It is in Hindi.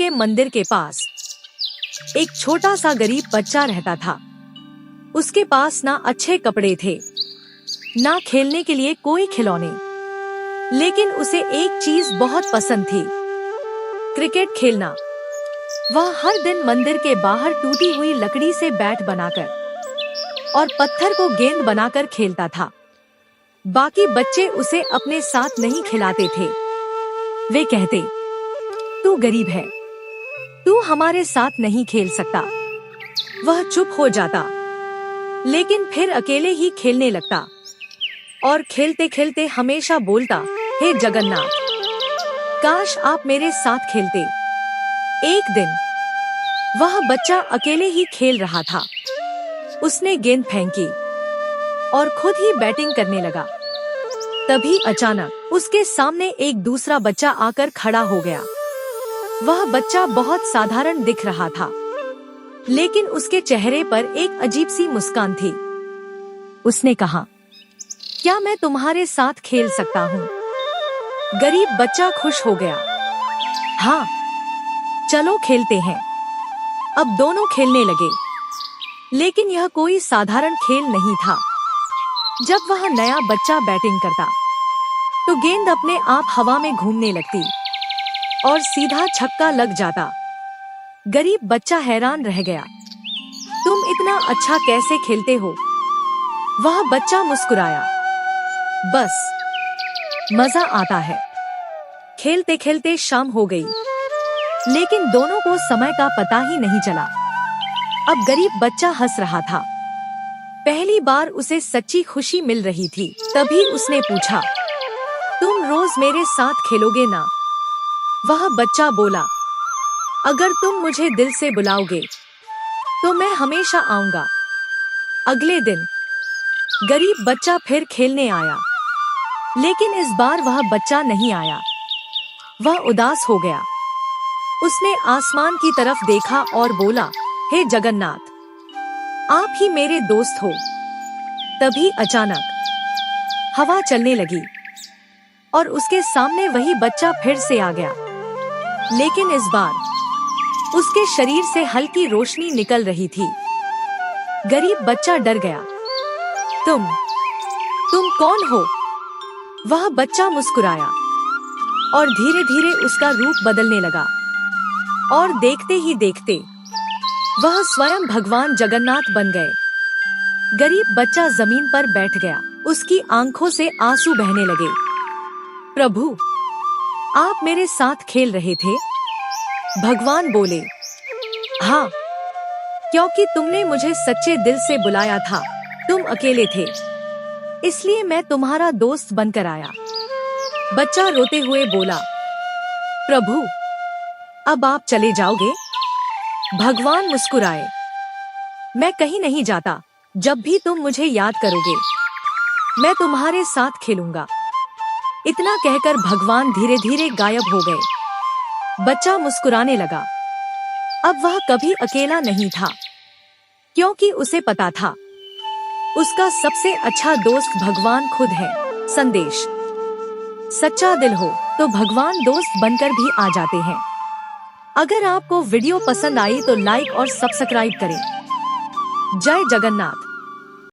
के मंदिर के पास एक छोटा सा गरीब बच्चा रहता था। उसके पास ना अच्छे कपड़े थे, ना खेलने के लिए कोई खिलौने, लेकिन उसे एक चीज बहुत पसंद थी, क्रिकेट खेलना। वह हर दिन मंदिर के बाहर टूटी हुई लकड़ी से बैट बनाकर और पत्थर को गेंद बनाकर खेलता था। बाकी बच्चे उसे अपने साथ नहीं खिलाते थे। वे कहते, तू गरीब है, तू हमारे साथ नहीं खेल सकता। वह चुप हो जाता, लेकिन फिर अकेले ही खेलने लगता और खेलते खेलते हमेशा बोलता, हे जगन्नाथ, काश आप मेरे साथ खेलते। एक दिन वह बच्चा अकेले ही खेल रहा था। उसने गेंद फेंकी और खुद ही बैटिंग करने लगा। तभी अचानक उसके सामने एक दूसरा बच्चा आकर खड़ा हो गया। वह बच्चा बहुत साधारण दिख रहा था, लेकिन उसके चेहरे पर एक अजीब सी मुस्कान थी। उसने कहा, क्या मैं तुम्हारे साथ खेल सकता हूँ? गरीब बच्चा खुश हो गया। हाँ, चलो खेलते हैं। अब दोनों खेलने लगे, लेकिन यह कोई साधारण खेल नहीं था। जब वह नया बच्चा बैटिंग करता, तो गेंद अपने आप हवा में घूमने लगती और सीधा छक्का लग जाता। गरीब बच्चा हैरान रह गया, तुम इतना अच्छा कैसे खेलते हो? वह बच्चा मुस्कुराया, बस मजा आता है। खेलते खेलते शाम हो गई, लेकिन दोनों को समय का पता ही नहीं चला। अब गरीब बच्चा हंस रहा था। पहली बार उसे सच्ची खुशी मिल रही थी। तभी उसने पूछा, तुम रोज मेरे साथ खेलोगे ना? वह बच्चा बोला, अगर तुम मुझे दिल से बुलाओगे तो मैं हमेशा आऊंगा। अगले दिन गरीब बच्चा फिर खेलने आया, लेकिन इस बार वह बच्चा नहीं आया। वह उदास हो गया। उसने आसमान की तरफ देखा और बोला, हे जगन्नाथ, आप ही मेरे दोस्त हो। तभी अचानक हवा चलने लगी और उसके सामने वही बच्चा फिर से आ गया, लेकिन इस बार उसके शरीर से हल्की रोशनी निकल रही थी। गरीब बच्चा डर गया। तुम कौन हो? वह बच्चा मुस्कुराया और धीरे धीरे उसका रूप बदलने लगा और देखते ही देखते वह स्वयं भगवान जगन्नाथ बन गए। गरीब बच्चा जमीन पर बैठ गया। उसकी आंखों से आंसू बहने लगे। प्रभु, आप मेरे साथ खेल रहे थे? भगवान बोले, हाँ, क्योंकि तुमने मुझे सच्चे दिल से बुलाया था। तुम अकेले थे, इसलिए मैं तुम्हारा दोस्त बनकर आया। बच्चा रोते हुए बोला, प्रभु, अब आप चले जाओगे? भगवान मुस्कुराए, मैं कहीं नहीं जाता। जब भी तुम मुझे याद करोगे, मैं तुम्हारे साथ खेलूंगा। इतना कहकर भगवान धीरे धीरे गायब हो गए। बच्चा मुस्कुराने लगा। अब वह कभी अकेला नहीं था, क्योंकि उसे पता था उसका सबसे अच्छा दोस्त भगवान खुद है। संदेश, सच्चा दिल हो तो भगवान दोस्त बनकर भी आ जाते हैं। अगर आपको वीडियो पसंद आई तो लाइक और सब्सक्राइब करें। जय जगन्नाथ।